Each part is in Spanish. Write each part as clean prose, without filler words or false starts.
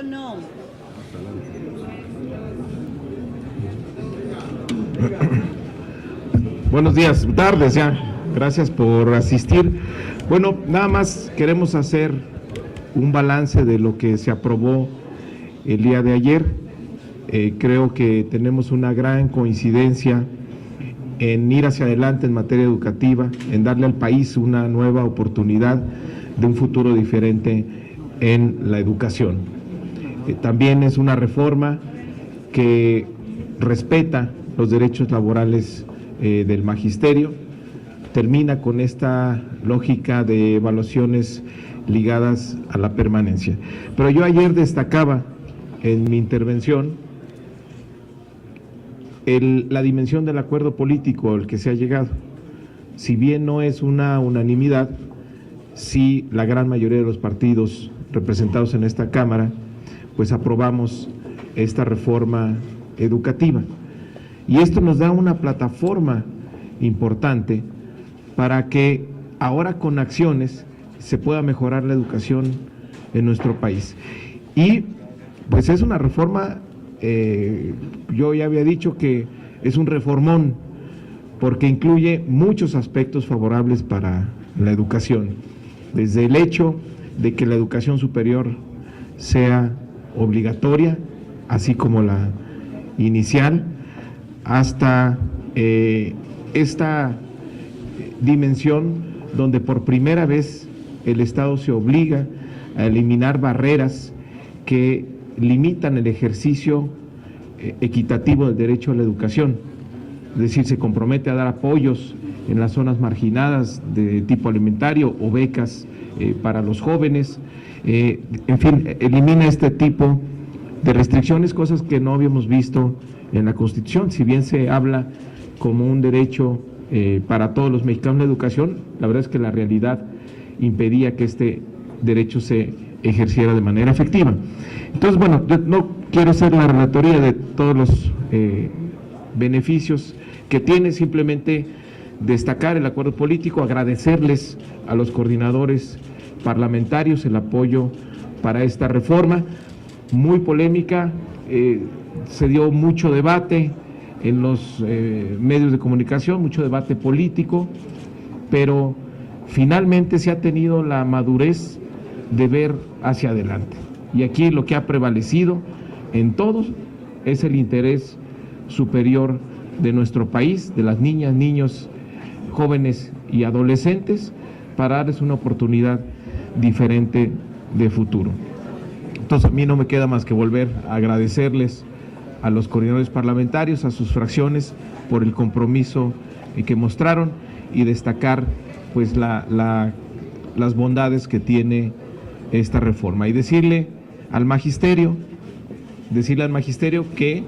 o no? Buenos días, tardes ya. Gracias por asistir. Bueno, nada más queremos hacer un balance de lo que se aprobó el día de ayer. Creo que tenemos una gran coincidencia en ir hacia adelante en materia educativa, en darle al país una nueva oportunidad de un futuro diferente en la educación. También es una reforma que respeta los derechos laborales del magisterio, termina con esta lógica de evaluaciones ligadas a la permanencia. Pero yo ayer destacaba en mi intervención la dimensión del acuerdo político al que se ha llegado. Si bien no es una unanimidad, sí la gran mayoría de los partidos representados en esta Cámara, pues aprobamos esta reforma educativa. Y esto nos da una plataforma importante para que ahora con acciones se pueda mejorar la educación en nuestro país. Y pues es una reforma, yo ya había dicho que es un reformón, porque incluye muchos aspectos favorables para la educación, desde el hecho de que la educación superior sea obligatoria, así como la inicial, hasta esta dimensión donde por primera vez el Estado se obliga a eliminar barreras que limitan el ejercicio equitativo del derecho a la educación. Es decir, se compromete a dar apoyos en las zonas marginadas de tipo alimentario o becas para los jóvenes, en fin, elimina este tipo de restricciones, cosas que no habíamos visto en la Constitución. Si bien se habla como un derecho para todos los mexicanos la educación, la verdad es que la realidad impedía que este derecho se ejerciera de manera efectiva. Entonces, bueno, yo no quiero hacer la relatoría de todos los beneficios que tiene, simplemente destacar el acuerdo político, agradecerles a los coordinadores parlamentarios el apoyo para esta reforma, muy polémica, se dio mucho debate en los medios de comunicación, mucho debate político, pero finalmente se ha tenido la madurez de ver hacia adelante. Y aquí lo que ha prevalecido en todos es el interés superior de nuestro país, de las niñas, niños, jóvenes y adolescentes, para darles una oportunidad diferente de futuro. Entonces, a mí no me queda más que volver a agradecerles a los coordinadores parlamentarios, a sus fracciones, por el compromiso que mostraron y destacar pues las bondades que tiene esta reforma. Y decirle al magisterio que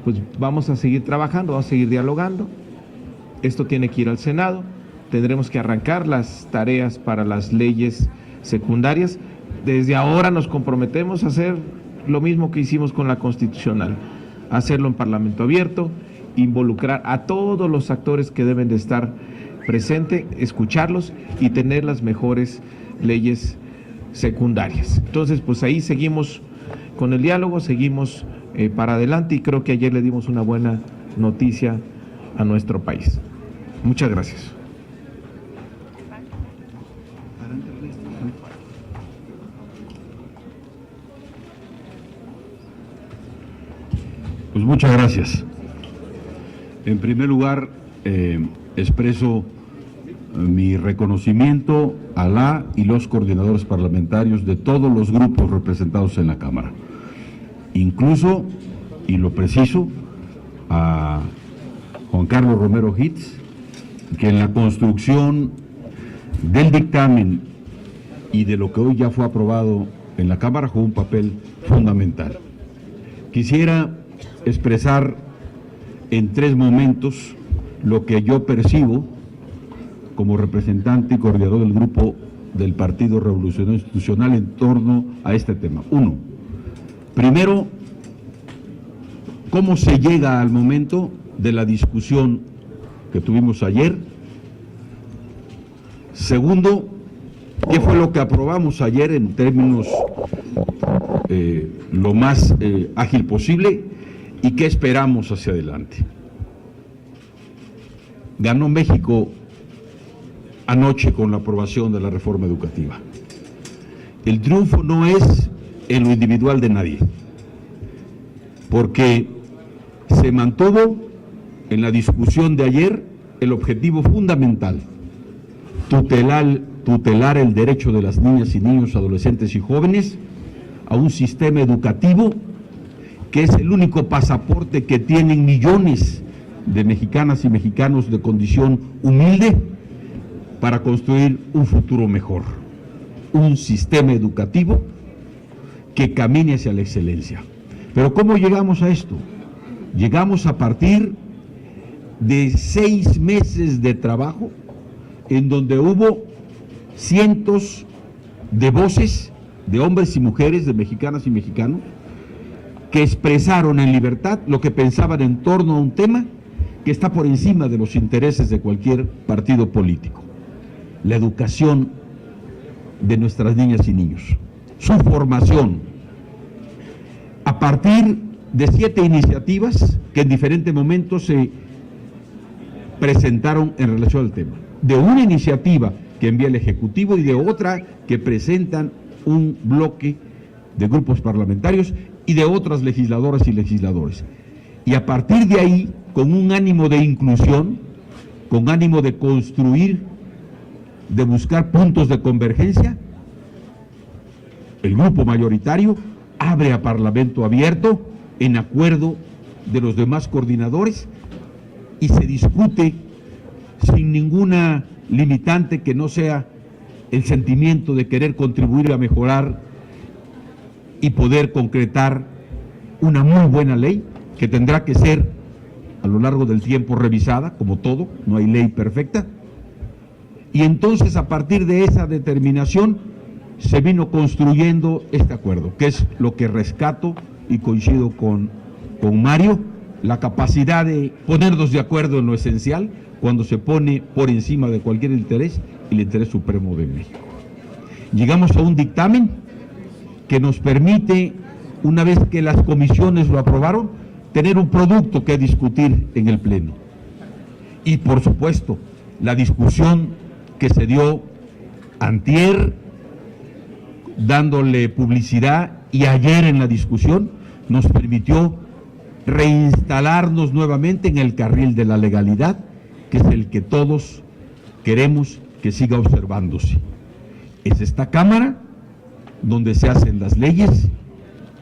pues vamos a seguir trabajando, vamos a seguir dialogando. Esto tiene que ir al Senado, tendremos que arrancar las tareas para las leyes secundarias. Desde ahora nos comprometemos a hacer lo mismo que hicimos con la constitucional, hacerlo en Parlamento abierto, involucrar a todos los actores que deben de estar presentes, escucharlos y tener las mejores leyes secundarias. Entonces, pues ahí seguimos con el diálogo, seguimos para adelante, y creo que ayer le dimos una buena noticia a nuestro país. Muchas gracias. Pues muchas gracias. En primer lugar, expreso mi reconocimiento a la y los coordinadores parlamentarios de todos los grupos representados en la Cámara. Incluso, y lo preciso, a Juan Carlos Romero Hitz, que en la construcción del dictamen y de lo que hoy ya fue aprobado en la Cámara jugó un papel fundamental. Quisiera expresar en tres momentos lo que yo percibo como representante y coordinador del grupo del Partido Revolucionario Institucional en torno a este tema. Uno, primero, cómo se llega al momento de la discusión que tuvimos ayer. Segundo, qué fue lo que aprobamos ayer en términos lo más ágil posible y qué esperamos hacia adelante. Ganó México anoche con la aprobación de la reforma educativa. El triunfo no es en lo individual de nadie, porque se mantuvo en la discusión de ayer el objetivo fundamental, tutelar el derecho de las niñas y niños, adolescentes y jóvenes a un sistema educativo que es el único pasaporte que tienen millones de mexicanas y mexicanos de condición humilde para construir un futuro mejor, un sistema educativo que camine hacia la excelencia. Pero ¿cómo llegamos a esto? Llegamos a partir de 6 meses de trabajo en donde hubo cientos de voces de hombres y mujeres, de mexicanas y mexicanos, que expresaron en libertad lo que pensaban en torno a un tema que está por encima de los intereses de cualquier partido político: la educación de nuestras niñas y niños, su formación, a partir de 7 iniciativas que en diferentes momentos se presentaron en relación al tema, de una iniciativa que envía el Ejecutivo y de otra que presentan un bloque de grupos parlamentarios y de otras legisladoras y legisladores. Y a partir de ahí, con un ánimo de inclusión, con ánimo de construir, de buscar puntos de convergencia, el grupo mayoritario abre a Parlamento abierto en acuerdo de los demás coordinadores y se discute sin ninguna limitante que no sea el sentimiento de querer contribuir a mejorar y poder concretar una muy buena ley que tendrá que ser a lo largo del tiempo revisada, como todo, no hay ley perfecta. Y entonces, a partir de esa determinación, se vino construyendo este acuerdo, que es lo que rescato y coincido con Mario, la capacidad de ponernos de acuerdo en lo esencial cuando se pone por encima de cualquier interés el interés supremo de México. Llegamos a un dictamen que nos permite, una vez que las comisiones lo aprobaron, tener un producto que discutir en el Pleno. Y por supuesto, la discusión que se dio antier, dándole publicidad, y ayer en la discusión, nos permitió reinstalarnos nuevamente en el carril de la legalidad, que es el que todos queremos que siga observándose. Es esta Cámara donde se hacen las leyes,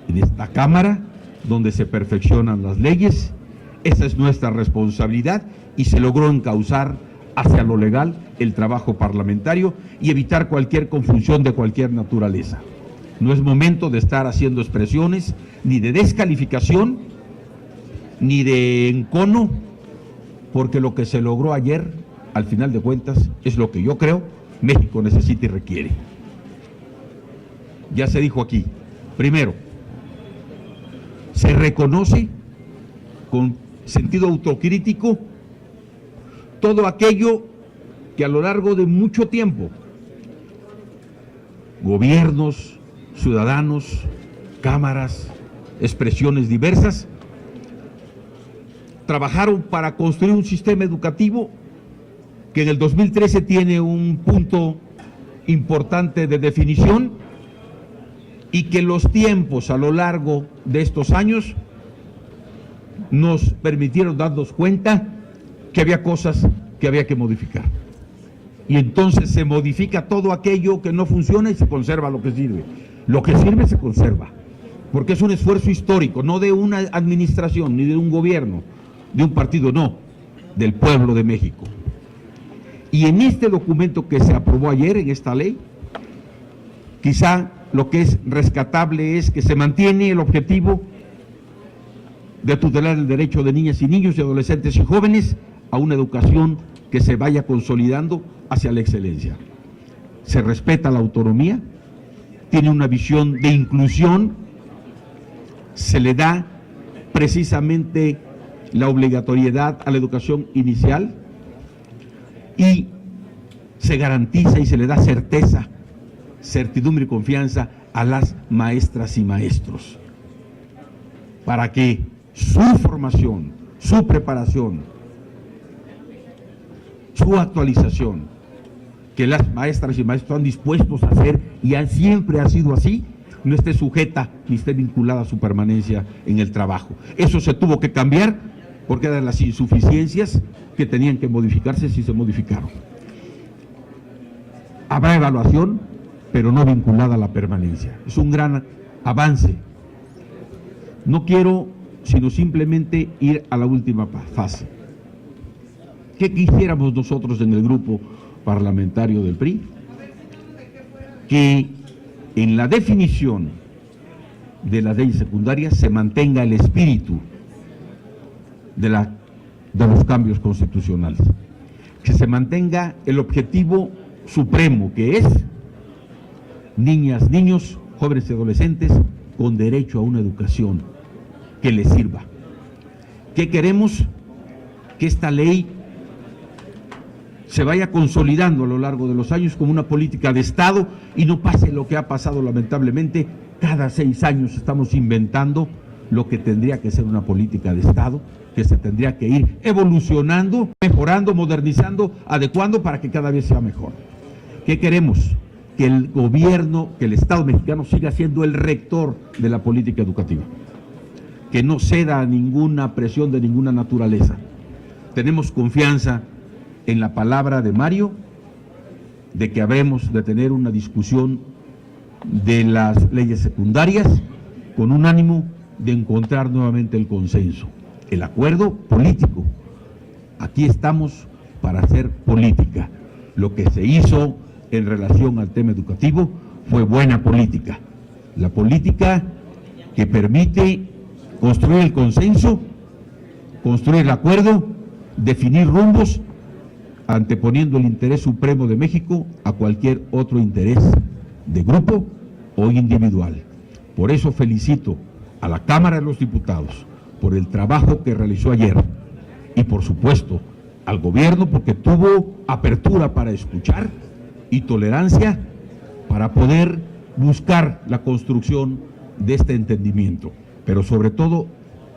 en esta Cámara donde se perfeccionan las leyes. Esa es nuestra responsabilidad y se logró encauzar hacia lo legal el trabajo parlamentario y evitar cualquier confusión de cualquier naturaleza. No es momento de estar haciendo expresiones ni de descalificación ni de encono, porque lo que se logró ayer, al final de cuentas, es lo que yo creo México necesita y requiere. Ya se dijo aquí, primero, se reconoce con sentido autocrítico todo aquello que a lo largo de mucho tiempo gobiernos, ciudadanos, cámaras, expresiones diversas trabajaron para construir un sistema educativo que en el 2013 tiene un punto importante de definición y que los tiempos a lo largo de estos años nos permitieron darnos cuenta que había cosas que había que modificar. Y entonces se modifica todo aquello que no funciona y se conserva lo que sirve. Lo que sirve se conserva, porque es un esfuerzo histórico, no de una administración ni de un gobierno, de un partido, no, del pueblo de México. Y en este documento que se aprobó ayer, en esta ley, quizá lo que es rescatable es que se mantiene el objetivo de tutelar el derecho de niñas y niños y adolescentes y jóvenes a una educación que se vaya consolidando hacia la excelencia. Se respeta la autonomía, tiene una visión de inclusión, se le da precisamente la obligatoriedad a la educación inicial y se garantiza y se le da certeza, certidumbre y confianza a las maestras y maestros, para que su formación, su preparación, su actualización, que las maestras y maestros están dispuestos a hacer y siempre ha sido así, no esté sujeta ni esté vinculada a su permanencia en el trabajo. Eso se tuvo que cambiar porque eran las insuficiencias que tenían que modificarse si se modificaron. Habrá evaluación, pero no vinculada a la permanencia. Es un gran avance. No quiero sino simplemente ir a la última fase. ¿Qué quisiéramos nosotros en el grupo parlamentario del PRI? Que en la definición de las leyes secundarias se mantenga el espíritu de los cambios constitucionales, que se mantenga el objetivo supremo, que es niñas, niños, jóvenes y adolescentes con derecho a una educación que les sirva. ¿Qué queremos? Que esta ley se vaya consolidando a lo largo de los años como una política de Estado y no pase lo que ha pasado lamentablemente. Cada 6 años estamos inventando lo que tendría que ser una política de Estado, que se tendría que ir evolucionando, mejorando, modernizando, adecuando para que cada vez sea mejor. ¿Qué queremos? Que el gobierno, que el Estado mexicano siga siendo el rector de la política educativa, que no ceda a ninguna presión de ninguna naturaleza. Tenemos confianza en la palabra de Mario, de que habremos de tener una discusión de las leyes secundarias con un ánimo de encontrar nuevamente el consenso, el acuerdo político. Aquí estamos para hacer política. Lo que se hizo en relación al tema educativo fue buena política. La política que permite construir el consenso, construir el acuerdo, definir rumbos, anteponiendo el interés supremo de México a cualquier otro interés de grupo o individual. Por eso felicito a la Cámara de los Diputados por el trabajo que realizó ayer y por supuesto al gobierno porque tuvo apertura para escuchar y tolerancia para poder buscar la construcción de este entendimiento, pero sobre todo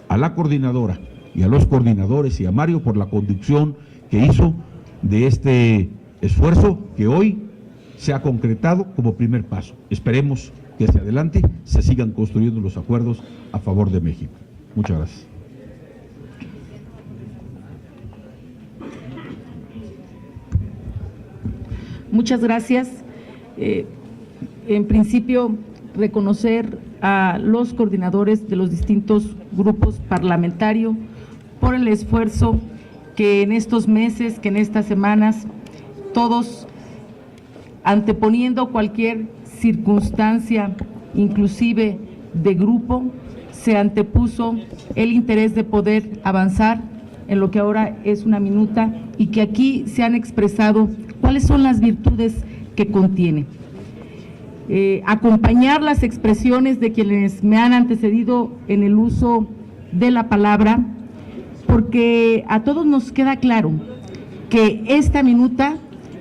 a la coordinadora y a los coordinadores y a Mario por la conducción que hizo de este esfuerzo que hoy se ha concretado como primer paso. Esperemos que hacia adelante se sigan construyendo los acuerdos a favor de México. Muchas gracias. Muchas gracias. En principio, reconocer a los coordinadores de los distintos grupos parlamentarios por el esfuerzo que en estos meses, que en estas semanas, todos anteponiendo cualquier circunstancia, inclusive de grupo, se antepuso el interés de poder avanzar en lo que ahora es una minuta y que aquí se han expresado cuáles son las virtudes que contiene. Acompañar las expresiones de quienes me han antecedido en el uso de la palabra, porque a todos nos queda claro que esta minuta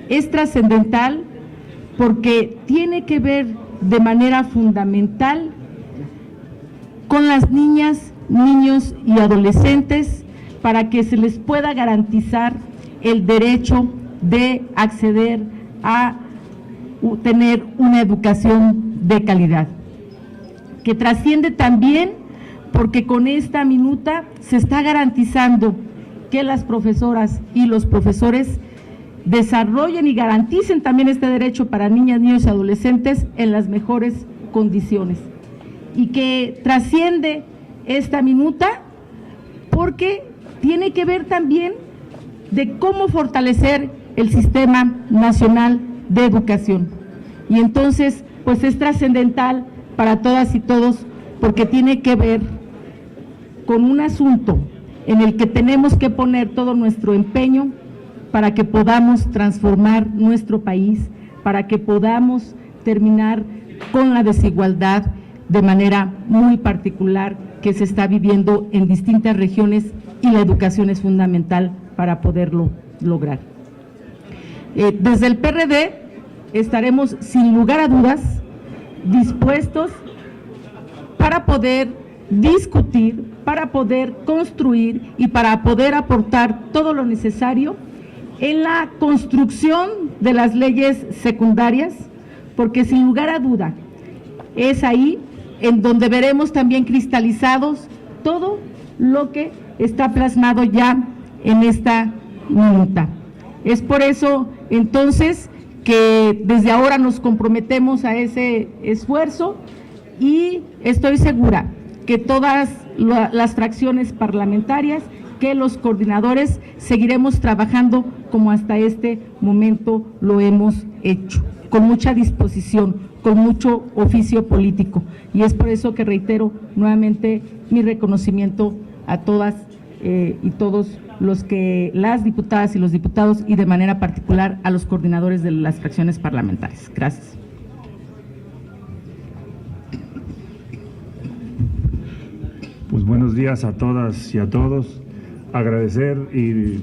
es trascendental porque tiene que ver de manera fundamental con las niñas, niños y adolescentes para que se les pueda garantizar el derecho de acceder a tener una educación de calidad, que trasciende también porque con esta minuta se está garantizando que las profesoras y los profesores desarrollen y garanticen también este derecho para niñas, niños y adolescentes en las mejores condiciones. Y que trasciende esta minuta porque tiene que ver también de cómo fortalecer el Sistema Nacional de Educación. Y entonces, pues es trascendental para todas y todos porque tiene que ver con un asunto en el que tenemos que poner todo nuestro empeño para que podamos transformar nuestro país, para que podamos terminar con la desigualdad de manera muy particular que se está viviendo en distintas regiones y la educación es fundamental para poderlo lograr. Desde el PRD estaremos sin lugar a dudas dispuestos para poder discutir, para poder construir y para poder aportar todo lo necesario en la construcción de las leyes secundarias, porque sin lugar a duda es ahí en donde veremos también cristalizados todo lo que está plasmado ya en esta minuta. Es por eso entonces que desde ahora nos comprometemos a ese esfuerzo y estoy segura que todas las fracciones parlamentarias, que los coordinadores seguiremos trabajando como hasta este momento lo hemos hecho, con mucha disposición, con mucho oficio político. Y es por eso que reitero nuevamente mi reconocimiento a todas y todos las diputadas y los diputados, y de manera particular a los coordinadores de las fracciones parlamentarias. Gracias. Pues buenos días a todas y a todos. Agradecer y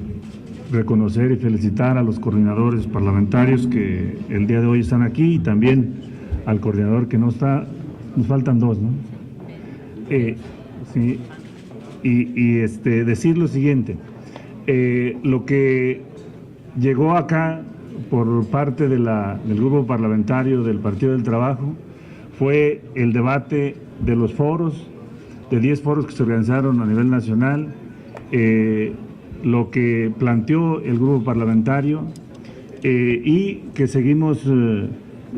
reconocer y felicitar a los coordinadores parlamentarios que el día de hoy están aquí, y también al coordinador que no está. Nos faltan dos, ¿no? Sí. Decir lo siguiente, lo que llegó acá por parte del grupo parlamentario del Partido del Trabajo fue el debate de los foros, de 10 foros que se organizaron a nivel nacional, lo que planteó el grupo parlamentario y que seguimos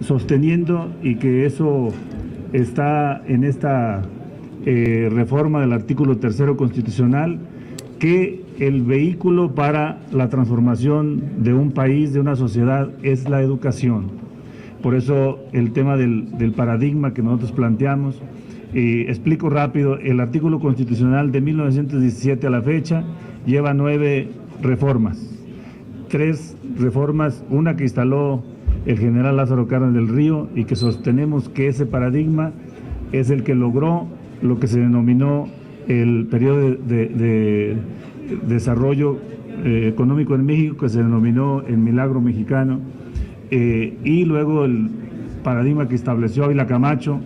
sosteniendo, y que eso está en esta reforma del artículo 3º constitucional, que el vehículo para la transformación de un país, de una sociedad, es la educación. Por eso el tema del paradigma que nosotros planteamos. Explico rápido: el artículo constitucional de 1917 a la fecha lleva 9 reformas, 3 reformas, una que instaló el general Lázaro Cárdenas del Río, y que sostenemos que ese paradigma es el que logró lo que se denominó el periodo de desarrollo económico en México, que se denominó el milagro mexicano, y luego el paradigma que estableció Ávila Camacho,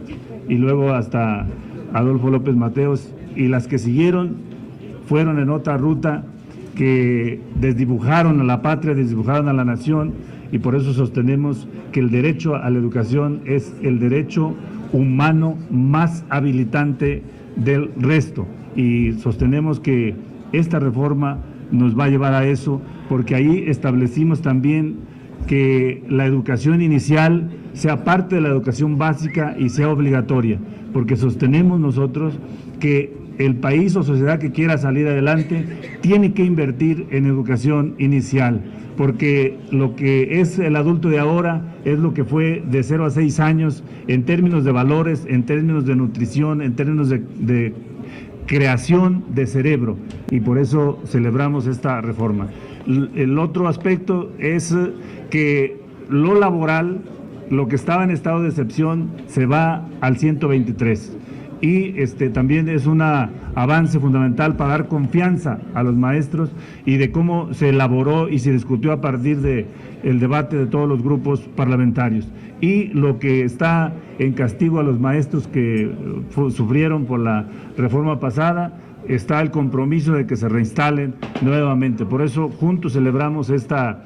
y luego hasta Adolfo López Mateos, y las que siguieron fueron en otra ruta que desdibujaron a la patria, desdibujaron a la nación, y por eso sostenemos que el derecho a la educación es el derecho humano más habilitante del resto, y sostenemos que esta reforma nos va a llevar a eso, porque ahí establecimos también que la educación inicial sea parte de la educación básica y sea obligatoria, porque sostenemos nosotros que el país o sociedad que quiera salir adelante tiene que invertir en educación inicial, porque lo que es el adulto de ahora es lo que fue de 0 a 6 años en términos de valores, en términos de nutrición, en términos de creación de cerebro, y por eso celebramos esta reforma. El otro aspecto es que lo laboral, lo que estaba en estado de excepción, se va al 123, y también es un avance fundamental para dar confianza a los maestros, y de cómo se elaboró y se discutió a partir del debate de todos los grupos parlamentarios, y lo que está en castigo a los maestros que sufrieron por la reforma pasada. Está el compromiso de que se reinstalen nuevamente. Por eso juntos celebramos esta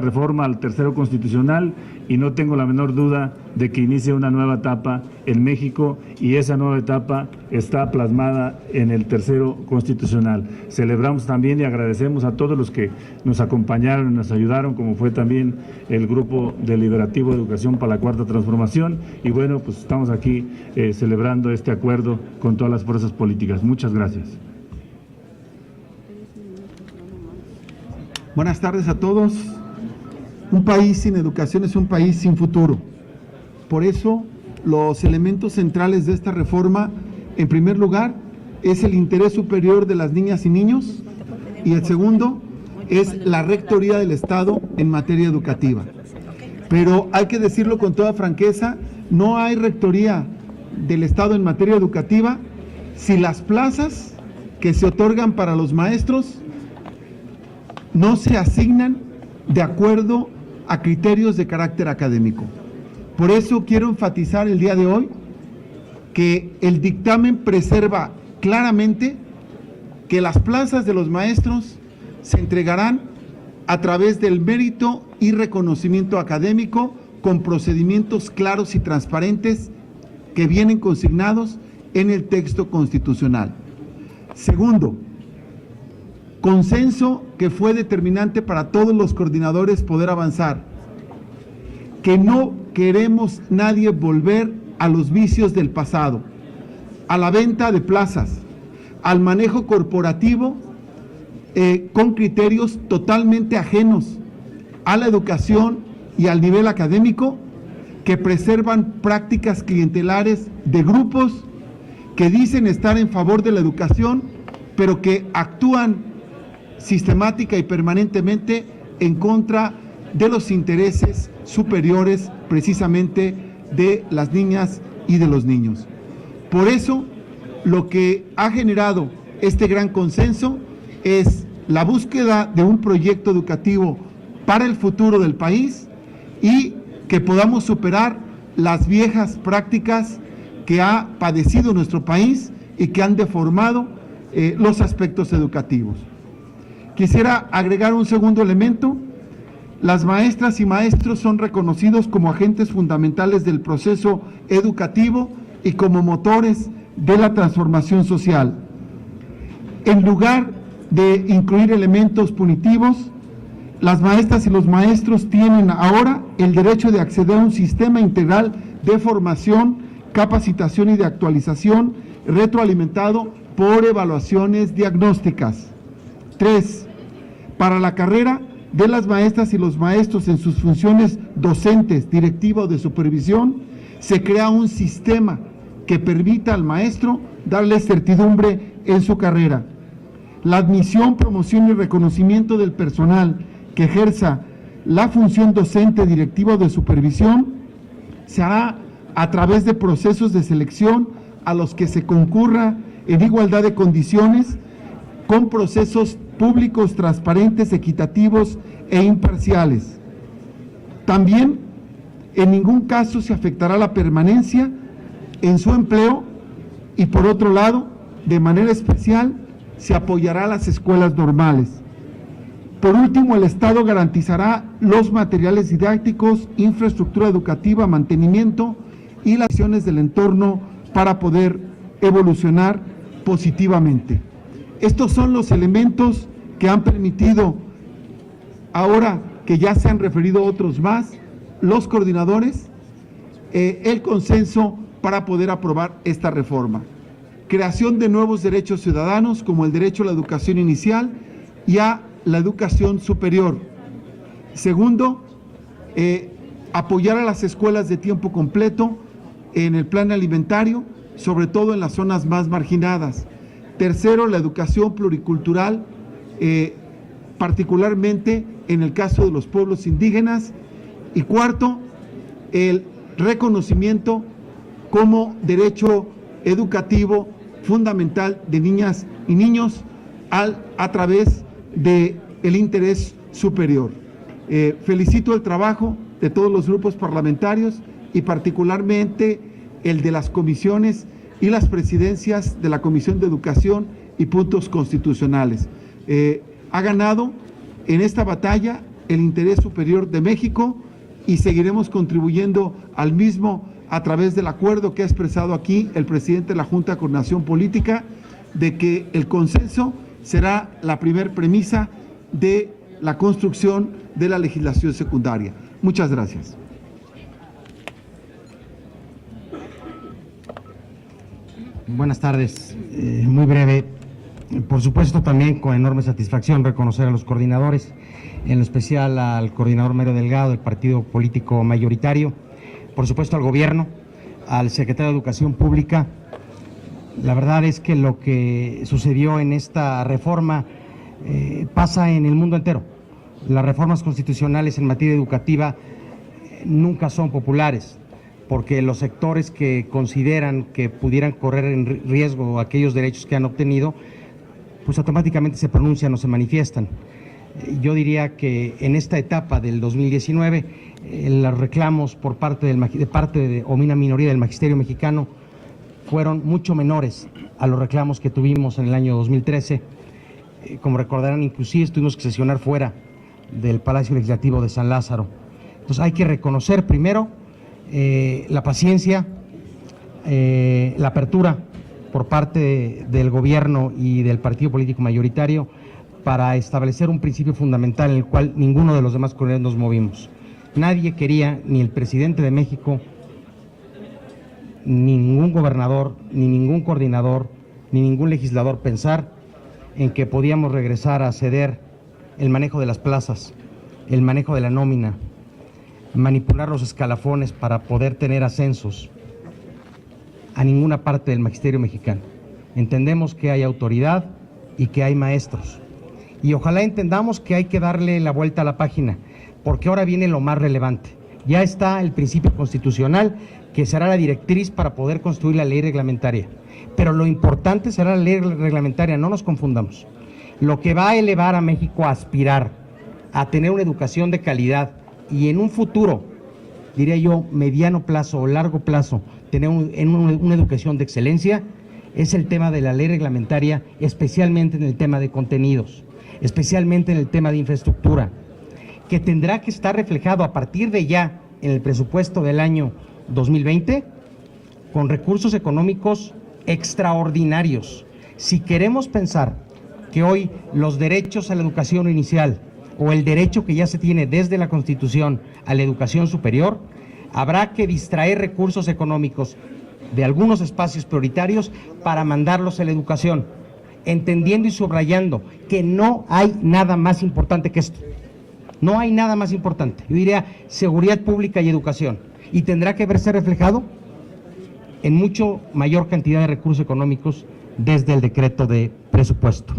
reforma al 3º constitucional, y no tengo la menor duda de que inicie una nueva etapa en México, y esa nueva etapa está plasmada en el 3º constitucional. Celebramos también y agradecemos a todos los que nos acompañaron y nos ayudaron, como fue también el Grupo Deliberativo de Educación para la Cuarta Transformación, y bueno, pues estamos aquí celebrando este acuerdo con todas las fuerzas políticas. Muchas gracias. Buenas tardes a todos. Un país sin educación es un país sin futuro. Por eso, los elementos centrales de esta reforma, en primer lugar, es el interés superior de las niñas y niños, y el segundo es la rectoría del Estado en materia educativa. Pero hay que decirlo con toda franqueza, no hay rectoría del Estado en materia educativa si las plazas que se otorgan para los maestros no se asignan de acuerdo a criterios de carácter académico. Por eso quiero enfatizar el día de hoy que el dictamen preserva claramente que las plazas de los maestros se entregarán a través del mérito y reconocimiento académico con procedimientos claros y transparentes que vienen consignados en el texto constitucional. Segundo, consenso que fue determinante para todos los coordinadores poder avanzar, que no queremos nadie volver a los vicios del pasado, a la venta de plazas, al manejo corporativo con criterios totalmente ajenos a la educación y al nivel académico, que preservan prácticas clientelares de grupos que dicen estar en favor de la educación, pero que actúan sistemática y permanentemente en contra de los intereses superiores precisamente de las niñas y de los niños. Por eso, lo que ha generado este gran consenso es la búsqueda de un proyecto educativo para el futuro del país y que podamos superar las viejas prácticas que ha padecido nuestro país y que han deformado los aspectos educativos. Quisiera agregar un segundo elemento. Las maestras y maestros son reconocidos como agentes fundamentales del proceso educativo y como motores de la transformación social. En lugar de incluir elementos punitivos, las maestras y los maestros tienen ahora el derecho de acceder a un sistema integral de formación, capacitación y de actualización retroalimentado por evaluaciones diagnósticas. 3. Para la carrera de las maestras y los maestros en sus funciones docentes, directiva o de supervisión, se crea un sistema que permita al maestro darle certidumbre en su carrera. La admisión, promoción y reconocimiento del personal que ejerza la función docente, directiva o de supervisión se hará a través de procesos de selección a los que se concurra en igualdad de condiciones, con procesos públicos, transparentes, equitativos e imparciales. También en ningún caso se afectará la permanencia en su empleo y, por otro lado, de manera especial, se apoyará a las escuelas normales. Por último, el Estado garantizará los materiales didácticos, infraestructura educativa, mantenimiento y las acciones del entorno para poder evolucionar positivamente. Estos son los elementos que han permitido, ahora que ya se han referido otros más, los coordinadores, el consenso para poder aprobar esta reforma. Creación de nuevos derechos ciudadanos como el derecho a la educación inicial y a la educación superior. Segundo, apoyar a las escuelas de tiempo completo en el plan alimentario, sobre todo en las zonas más marginadas. Tercero, la educación pluricultural, particularmente en el caso de los pueblos indígenas. Y cuarto, el reconocimiento como derecho educativo fundamental de niñas y niños a través del interés superior. Felicito el trabajo de todos los grupos parlamentarios y particularmente el de las comisiones y las presidencias de la Comisión de Educación y Puntos Constitucionales. Ha ganado en esta batalla el interés superior de México y seguiremos contribuyendo al mismo a través del acuerdo que ha expresado aquí el presidente de la Junta de Coordinación Política, de que el consenso será la primer premisa de la construcción de la legislación secundaria. Muchas gracias. Buenas tardes, muy breve. Por supuesto, también con enorme satisfacción reconocer a los coordinadores, en lo especial al coordinador Mario Delgado del partido político mayoritario, por supuesto al gobierno, al secretario de Educación Pública. La verdad es que lo que sucedió en esta reforma pasa en el mundo entero. Las reformas constitucionales en materia educativa nunca son populares, porque los sectores que consideran que pudieran correr en riesgo aquellos derechos que han obtenido, pues automáticamente se pronuncian o se manifiestan. Yo diría que en esta etapa del 2019, los reclamos por parte de una minoría del magisterio mexicano fueron mucho menores a los reclamos que tuvimos en el año 2013. Como recordarán, inclusive tuvimos que sesionar fuera del Palacio Legislativo de San Lázaro. Entonces hay que reconocer primero la paciencia, la apertura por parte del gobierno y del partido político mayoritario para establecer un principio fundamental en el cual ninguno de los demás coordinadores nos movimos. Nadie quería, ni el presidente de México, ni ningún gobernador, ni ningún coordinador, ni ningún legislador pensar en que podíamos regresar a ceder el manejo de las plazas, el manejo de la nómina, manipular los escalafones para poder tener ascensos a ninguna parte del magisterio mexicano. Entendemos que hay autoridad y que hay maestros. Y ojalá entendamos que hay que darle la vuelta a la página, porque ahora viene lo más relevante. Ya está el principio constitucional, que será la directriz para poder construir la ley reglamentaria. Pero lo importante será la ley reglamentaria, no nos confundamos. Lo que va a elevar a México a aspirar a tener una educación de calidad y en un futuro, diría yo, mediano plazo o largo plazo, tener una educación de excelencia, es el tema de la ley reglamentaria, especialmente en el tema de contenidos, especialmente en el tema de infraestructura, que tendrá que estar reflejado a partir de ya en el presupuesto del año 2020 con recursos económicos extraordinarios. Si queremos pensar que hoy los derechos a la educación inicial o el derecho que ya se tiene desde la Constitución a la educación superior, habrá que distraer recursos económicos de algunos espacios prioritarios para mandarlos a la educación, entendiendo y subrayando que no hay nada más importante que esto. No hay nada más importante. Yo diría seguridad pública y educación. Y tendrá que verse reflejado en mucho mayor cantidad de recursos económicos desde el decreto de presupuesto.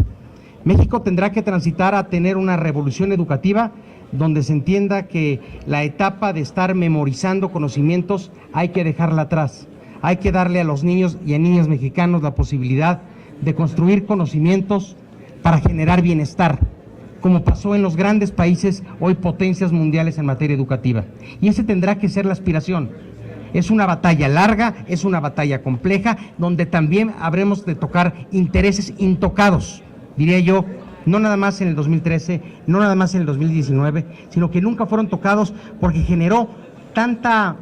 México tendrá que transitar a tener una revolución educativa donde se entienda que la etapa de estar memorizando conocimientos hay que dejarla atrás. Hay que darle a los niños y a niñas mexicanos la posibilidad de construir conocimientos para generar bienestar, como pasó en los grandes países, hoy potencias mundiales en materia educativa. Y esa tendrá que ser la aspiración. Es una batalla larga, es una batalla compleja, donde también habremos de tocar intereses intocados, diría yo, no nada más en el 2013, no nada más en el 2019, sino que nunca fueron tocados porque generó tanta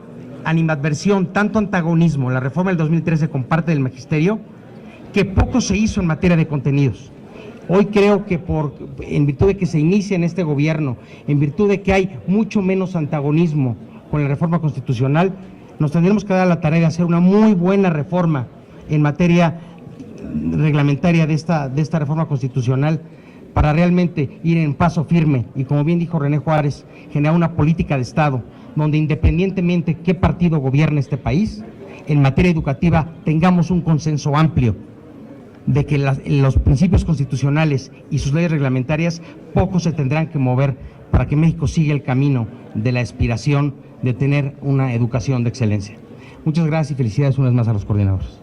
animadversión, tanto antagonismo la reforma del 2013 con parte del magisterio, que poco se hizo en materia de contenidos. Hoy creo que en virtud de que se inicia en este gobierno, en virtud de que hay mucho menos antagonismo con la reforma constitucional, nos tendremos que dar la tarea de hacer una muy buena reforma en materia reglamentaria de esta reforma constitucional para realmente ir en paso firme y, como bien dijo René Juárez, generar una política de Estado donde, independientemente qué partido gobierne este país, en materia educativa tengamos un consenso amplio de que los principios constitucionales y sus leyes reglamentarias poco se tendrán que mover para que México siga el camino de la aspiración de tener una educación de excelencia. Muchas gracias y felicidades una vez más a los coordinadores.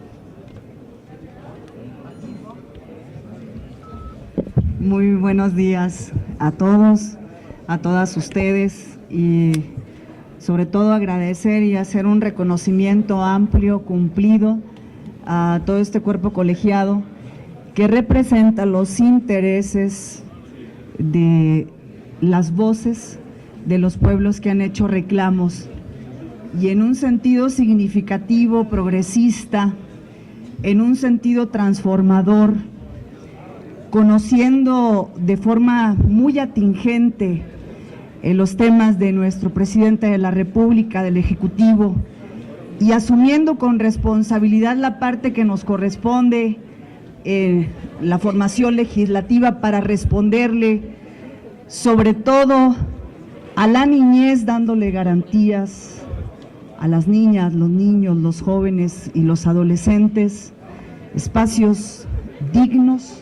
Muy buenos días a todos, a todas ustedes, y sobre todo agradecer y hacer un reconocimiento amplio, cumplido a todo este cuerpo colegiado que representa los intereses de las voces de los pueblos que han hecho reclamos, y en un sentido significativo, progresista, en un sentido transformador, conociendo de forma muy atingente los temas de nuestro presidente de la República, del Ejecutivo, y asumiendo con responsabilidad la parte que nos corresponde, la formación legislativa, para responderle sobre todo a la niñez, dándole garantías a las niñas, los niños, los jóvenes y los adolescentes, espacios dignos,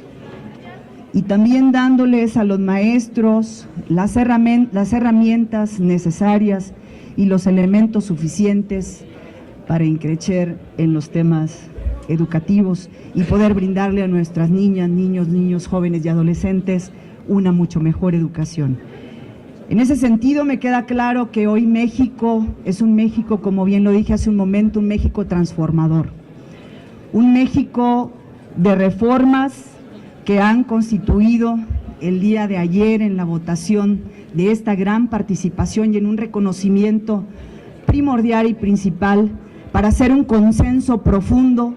y también dándoles a los maestros las herramientas necesarias y los elementos suficientes para increcer en los temas educativos y poder brindarle a nuestras niñas, niños, jóvenes y adolescentes una mucho mejor educación. En ese sentido, me queda claro que hoy México es un México, como bien lo dije hace un momento, un México transformador, un México de reformas que han constituido el día de ayer en la votación de esta gran participación y en un reconocimiento primordial y principal para hacer un consenso profundo,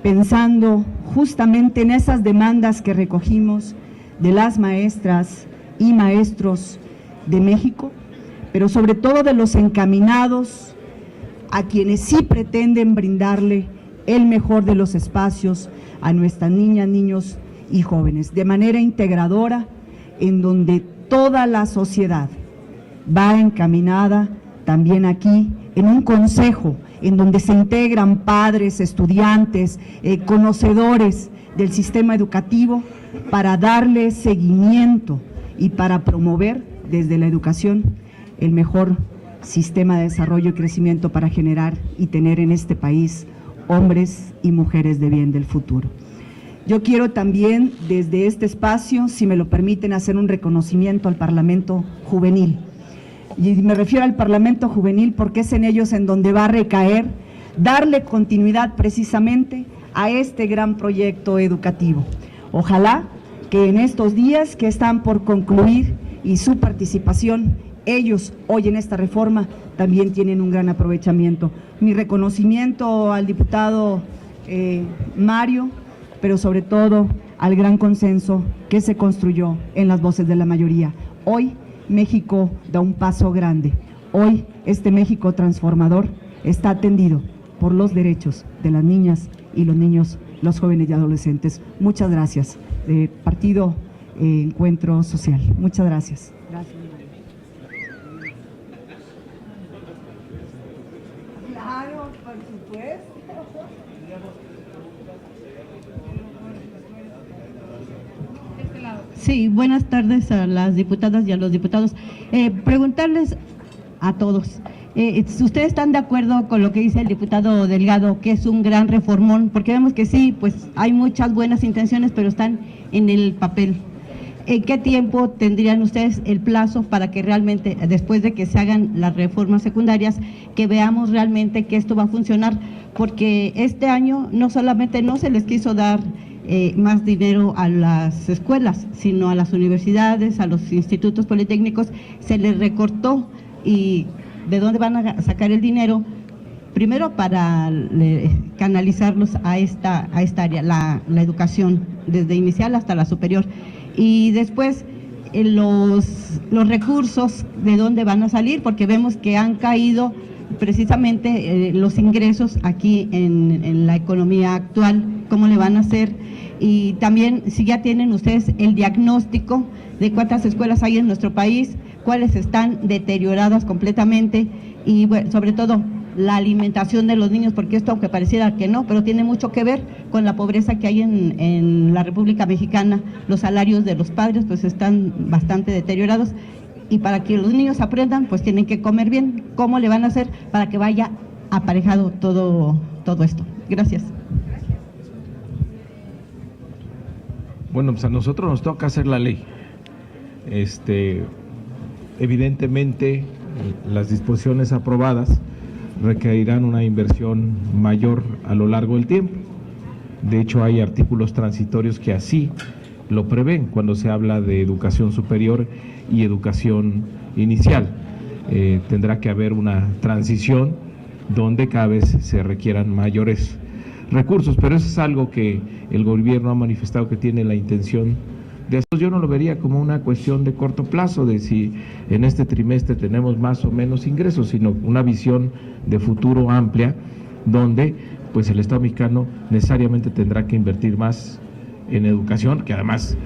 pensando justamente en esas demandas que recogimos de las maestras y maestros de México, pero sobre todo de los encaminados a quienes sí pretenden brindarle el mejor de los espacios a nuestras niñas, niños y jóvenes, de manera integradora, en donde toda la sociedad va encaminada también aquí en un consejo, en donde se integran padres, estudiantes, conocedores del sistema educativo para darle seguimiento y para promover desde la educación el mejor sistema de desarrollo y crecimiento para generar y tener en este país hombres y mujeres de bien del futuro. Yo quiero también desde este espacio, si me lo permiten, hacer un reconocimiento al Parlamento Juvenil. Y me refiero al Parlamento Juvenil porque es en ellos en donde va a recaer, darle continuidad precisamente a este gran proyecto educativo. Ojalá que en estos días que están por concluir y su participación, ellos hoy en esta reforma también tienen un gran aprovechamiento. Mi reconocimiento al diputado Mario, pero sobre todo al gran consenso que se construyó en las voces de la mayoría. Hoy México da un paso grande. Hoy este México transformador está atendido por los derechos de las niñas y los niños, los jóvenes y adolescentes. Muchas gracias. Partido Encuentro Social. Muchas gracias. Gracias. Claro, por supuesto. Sí, buenas tardes a las diputadas y a los diputados. Preguntarles a todos, si ustedes están de acuerdo con lo que dice el diputado Delgado, que es un gran reformón, porque vemos que sí, pues hay muchas buenas intenciones, pero están en el papel. ¿En qué tiempo tendrían ustedes el plazo para que realmente, después de que se hagan las reformas secundarias, que veamos realmente que esto va a funcionar? Porque este año no solamente no se les quiso dar más dinero a las escuelas, sino a las universidades, a los institutos politécnicos, se les recortó. ¿Y de dónde van a sacar el dinero? Primero para canalizarlos a esta área, la educación, desde inicial hasta la superior. Y después los recursos, ¿de dónde van a salir? Porque vemos que han caído precisamente los ingresos aquí en la economía actual. ¿Cómo le van a hacer? Y también si ya tienen ustedes el diagnóstico de cuántas escuelas hay en nuestro país, cuáles están deterioradas completamente y bueno, sobre todo la alimentación de los niños, porque esto, aunque pareciera que no, pero tiene mucho que ver con la pobreza que hay en la República Mexicana. Los salarios de los padres pues están bastante deteriorados y para que los niños aprendan pues tienen que comer bien. ¿Cómo le van a hacer para que vaya aparejado todo esto? Gracias. Bueno, pues a nosotros nos toca hacer la ley. Evidentemente, las disposiciones aprobadas requerirán una inversión mayor a lo largo del tiempo. De hecho, hay artículos transitorios que así lo prevén cuando se habla de educación superior y educación inicial. Tendrá que haber una transición donde cada vez se requieran mayores recursos, pero eso es algo que el gobierno ha manifestado que tiene la intención de hacer. Yo no lo vería como una cuestión de corto plazo, de si en este trimestre tenemos más o menos ingresos, sino una visión de futuro amplia, donde pues el Estado mexicano necesariamente tendrá que invertir más en educación, que además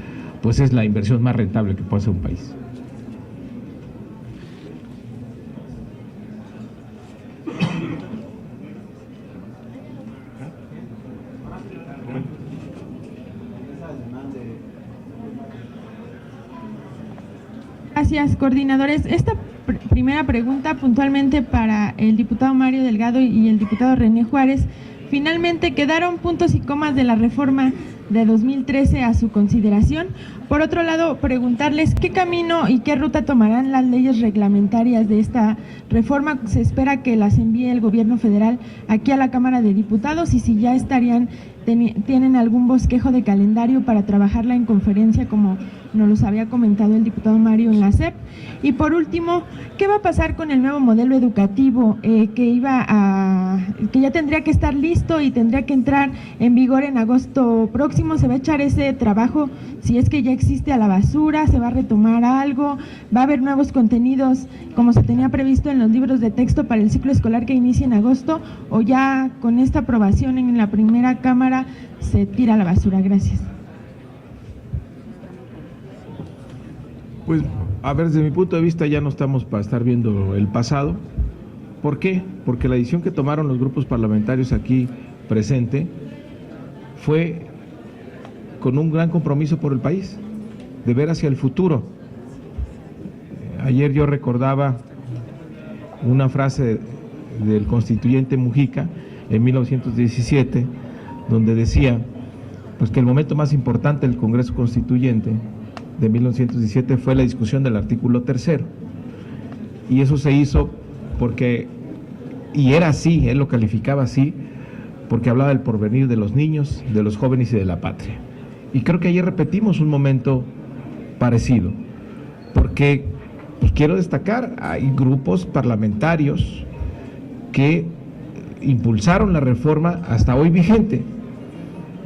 pues es la inversión más rentable que puede hacer un país. Gracias, coordinadores. Esta primera pregunta puntualmente para el diputado Mario Delgado y el diputado René Juárez. Finalmente quedaron puntos y comas de la reforma de 2013 a su consideración. Por otro lado, preguntarles qué camino y qué ruta tomarán las leyes reglamentarias de esta reforma. Se espera que las envíe el gobierno federal aquí a la Cámara de Diputados y si ya tienen algún bosquejo de calendario para trabajarla en conferencia, como nos los había comentado el diputado Mario en la SEP. Y por último, ¿qué va a pasar con el nuevo modelo educativo que ya tendría que estar listo y tendría que entrar en vigor en agosto próximo? ¿Se va a echar ese trabajo, si es que ya existe, a la basura? ¿Se va a retomar algo? ¿Va a haber nuevos contenidos como se tenía previsto en los libros de texto para el ciclo escolar que inicia en agosto? ¿O ya con esta aprobación en la primera cámara se tira a la basura? Gracias. Pues, a ver, desde mi punto de vista ya no estamos para estar viendo el pasado. ¿Por qué? Porque la decisión que tomaron los grupos parlamentarios aquí presente fue con un gran compromiso por el país, de ver hacia el futuro. Ayer yo recordaba una frase del constituyente Mujica en 1917, donde decía pues que el momento más importante del Congreso Constituyente de 1917 fue la discusión del artículo 3, y eso se hizo porque, y era así, él lo calificaba así, porque hablaba del porvenir de los niños, de los jóvenes y de la patria. Y creo que ayer repetimos un momento parecido, porque pues, quiero destacar, hay grupos parlamentarios que impulsaron la reforma hasta hoy vigente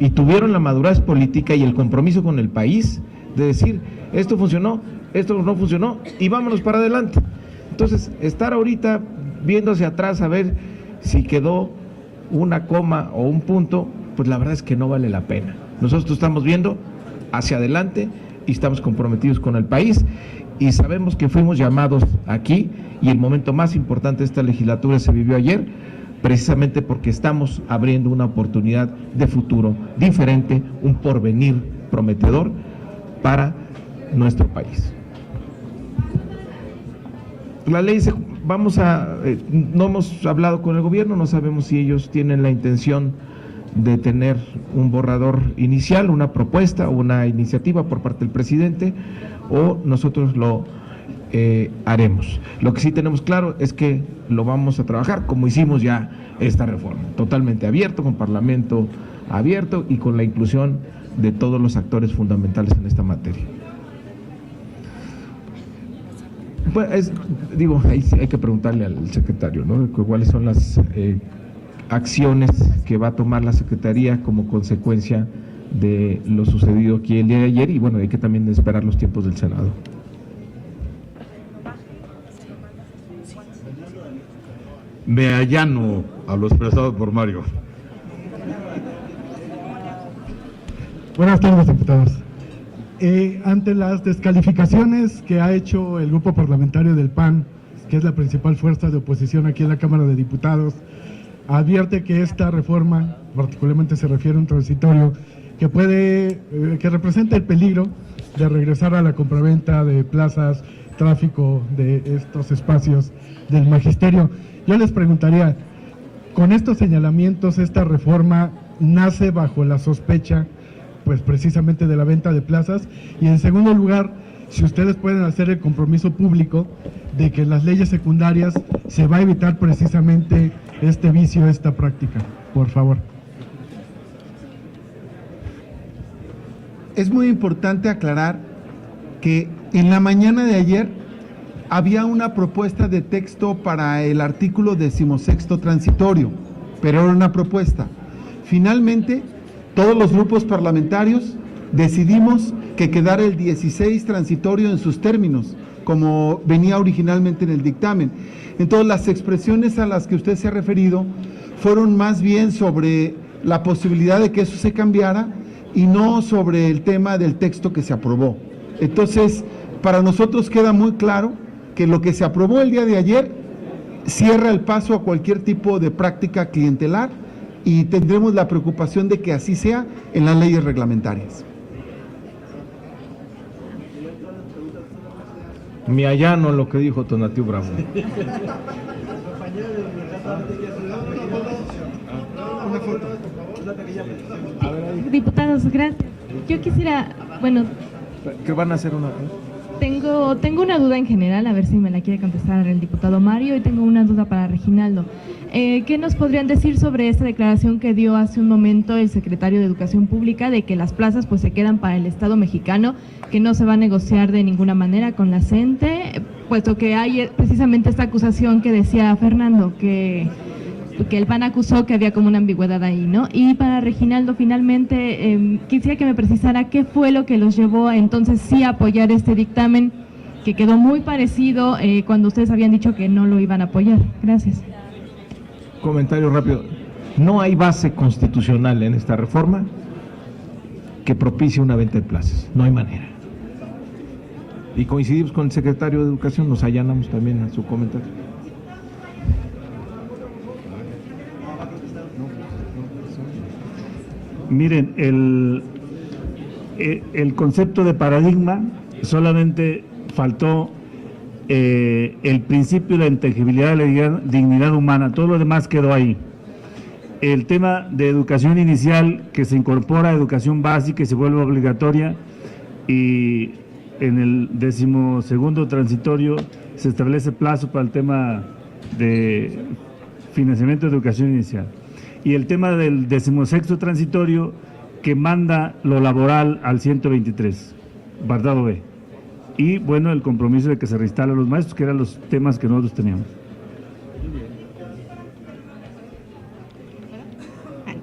y tuvieron la madurez política y el compromiso con el país de decir, esto funcionó, esto no funcionó y vámonos para adelante. Entonces, estar ahorita viendo hacia atrás a ver si quedó una coma o un punto, pues la verdad es que no vale la pena. Nosotros estamos viendo hacia adelante y estamos comprometidos con el país y sabemos que fuimos llamados aquí y el momento más importante de esta legislatura se vivió ayer, precisamente porque estamos abriendo una oportunidad de futuro diferente, un porvenir prometedor para nuestro país. La ley no hemos hablado con el gobierno, no sabemos si ellos tienen la intención de tener un borrador inicial, una propuesta o una iniciativa por parte del presidente, o nosotros lo haremos. Lo que sí tenemos claro es que lo vamos a trabajar como hicimos ya esta reforma, totalmente abierto, con parlamento abierto y con la inclusión de todos los actores fundamentales en esta materia. Pues ahí sí hay que preguntarle al secretario, ¿no? ¿Cuáles son las acciones que va a tomar la Secretaría como consecuencia de lo sucedido aquí el día de ayer? Y bueno, hay que también esperar los tiempos del Senado. Me allano a lo expresado por Mario. Buenas tardes, diputados. Ante las descalificaciones que ha hecho el grupo parlamentario del PAN, que es la principal fuerza de oposición aquí en la Cámara de Diputados, advierte que esta reforma, particularmente se refiere a un transitorio, que representa el peligro de regresar a la compraventa de plazas, tráfico de estos espacios del magisterio. Yo les preguntaría, con estos señalamientos, esta reforma nace bajo la sospecha pues precisamente de la venta de plazas, y en segundo lugar, si ustedes pueden hacer el compromiso público de que en las leyes secundarias se va a evitar precisamente este vicio, esta práctica, por favor. Es muy importante aclarar que en la mañana de ayer había una propuesta de texto para el artículo 16º transitorio, pero era una propuesta. Finalmente, todos los grupos parlamentarios decidimos que quedara el 16 transitorio en sus términos, como venía originalmente en el dictamen. Entonces, las expresiones a las que usted se ha referido fueron más bien sobre la posibilidad de que eso se cambiara y no sobre el tema del texto que se aprobó. Entonces, para nosotros queda muy claro que lo que se aprobó el día de ayer cierra el paso a cualquier tipo de práctica clientelar, y tendremos la preocupación de que así sea en las leyes reglamentarias. Me allano lo que dijo Tonatiu Bravo. Una foto. Diputados, gracias. Yo quisiera, bueno, ¿Qué van a hacer una? tengo una duda en general, a ver si me la quiere contestar el diputado Mario, y tengo una duda para Reginaldo. ¿Qué nos podrían decir sobre esta declaración que dio hace un momento el secretario de Educación Pública de que las plazas pues se quedan para el Estado mexicano, que no se va a negociar de ninguna manera con la CENTE, puesto que hay precisamente esta acusación que decía Fernando, que el PAN acusó que había como una ambigüedad ahí, ¿no? Y para Reginaldo, finalmente, quisiera que me precisara qué fue lo que los llevó a entonces sí a apoyar este dictamen, que quedó muy parecido cuando ustedes habían dicho que no lo iban a apoyar. Gracias. Comentario rápido. No hay base constitucional en esta reforma que propicie una venta de plazas. No hay manera. Y coincidimos con el secretario de Educación, nos allanamos también a su comentario. Miren, el concepto de paradigma solamente faltó el principio de la intangibilidad de la dignidad humana, todo lo demás quedó ahí. El tema de educación inicial, que se incorpora a educación básica y se vuelve obligatoria, y en el 12º transitorio se establece plazo para el tema de financiamiento de educación inicial. Y el tema del 16º transitorio, que manda lo laboral al 123, apartado B. Y bueno, el compromiso de que se reinstalen los maestros, que eran los temas que nosotros teníamos.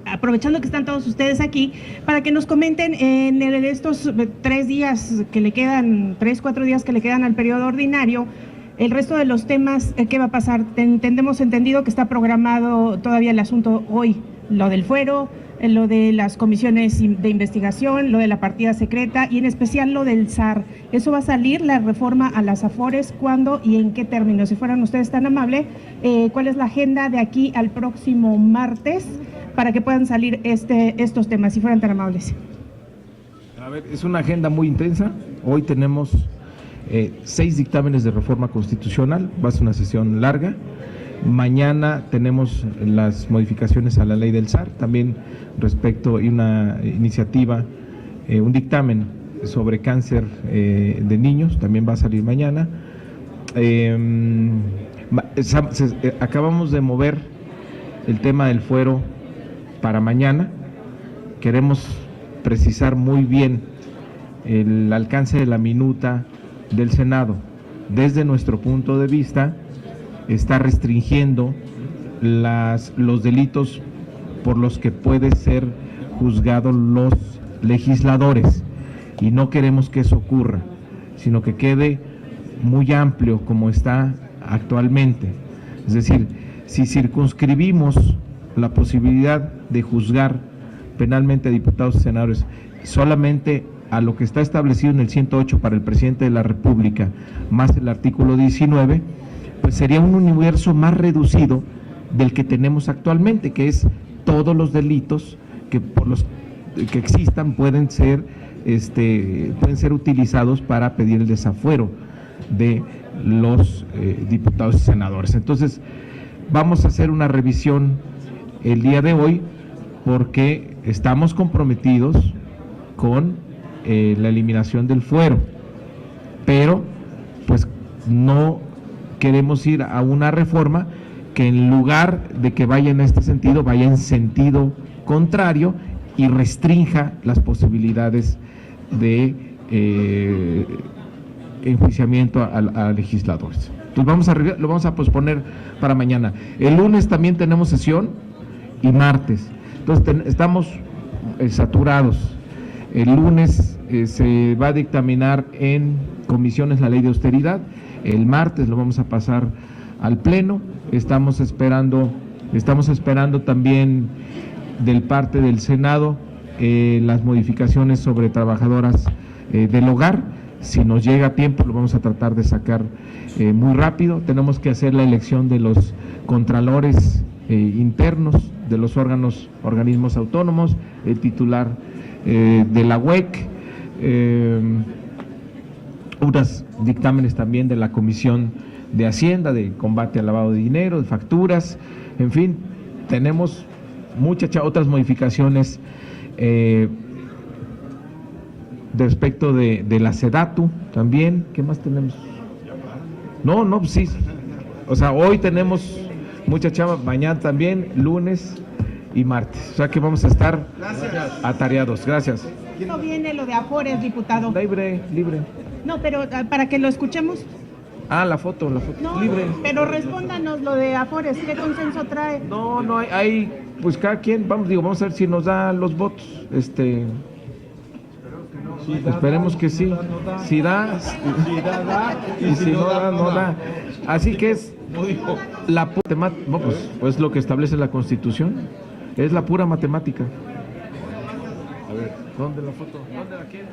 Aprovechando que están todos ustedes aquí, para que nos comenten en estos 3 días que le quedan, 4 días que le quedan al periodo ordinario, el resto de los temas, ¿qué va a pasar? Tenemos entendido que está programado todavía el asunto hoy, lo del fuero, lo de las comisiones de investigación, lo de la partida secreta y en especial lo del SAR. ¿Eso va a salir, la reforma a las AFORES? ¿Cuándo y en qué términos? Si fueran ustedes tan amables, ¿cuál es la agenda de aquí al próximo martes para que puedan salir estos temas, si fueran tan amables? A ver, es una agenda muy intensa. Hoy tenemos 6 dictámenes de reforma constitucional, va a ser una sesión larga. Mañana tenemos las modificaciones a la ley del SAR, también respecto a una iniciativa, un dictamen sobre cáncer de niños, también va a salir mañana. Acabamos de mover el tema del fuero para mañana. Queremos precisar muy bien el alcance de la minuta del Senado. Desde nuestro punto de vista, está restringiendo los delitos por los que pueden ser juzgados los legisladores, y no queremos que eso ocurra, sino que quede muy amplio como está actualmente. Es decir, si circunscribimos la posibilidad de juzgar penalmente a diputados y senadores solamente a lo que está establecido en el 108 para el presidente de la República, más el artículo 19, pues sería un universo más reducido del que tenemos actualmente, que es todos los delitos que por los que existan pueden ser utilizados para pedir el desafuero de los diputados y senadores. Entonces, vamos a hacer una revisión el día de hoy porque estamos comprometidos con la eliminación del fuero, pero pues no queremos ir a una reforma que en lugar de que vaya en este sentido, vaya en sentido contrario y restrinja las posibilidades de enjuiciamiento a legisladores. Entonces lo vamos a posponer para mañana. El lunes también tenemos sesión y martes. Entonces estamos saturados. El lunes se va a dictaminar en comisiones la ley de austeridad. El martes lo vamos a pasar al Pleno. Estamos esperando también del parte del Senado las modificaciones sobre trabajadoras del hogar. Si nos llega a tiempo lo vamos a tratar de sacar muy rápido. Tenemos que hacer la elección de los contralores internos de los organismos autónomos, el titular de la UEC, unos dictámenes también de la Comisión de Hacienda, de combate al lavado de dinero, de facturas, en fin, tenemos otras modificaciones respecto de la SEDATU también. ¿Qué más tenemos? No, pues sí. O sea, hoy tenemos mucha chamba, mañana también, lunes y martes. O sea que vamos a estar atareados. Gracias. No viene lo de Afores, diputado. Libre. No, pero para que lo escuchemos. Ah, la foto. No, Libre. pero respóndanos lo de Afores, ¿qué consenso trae? No hay, pues cada quien, vamos a ver si nos da los votos. Esperemos que sí. Si da, y si no da, no da. Así que es la pues lo que establece la Constitución, es la pura matemática. A ver, ¿dónde la foto? ¿Dónde la quieren?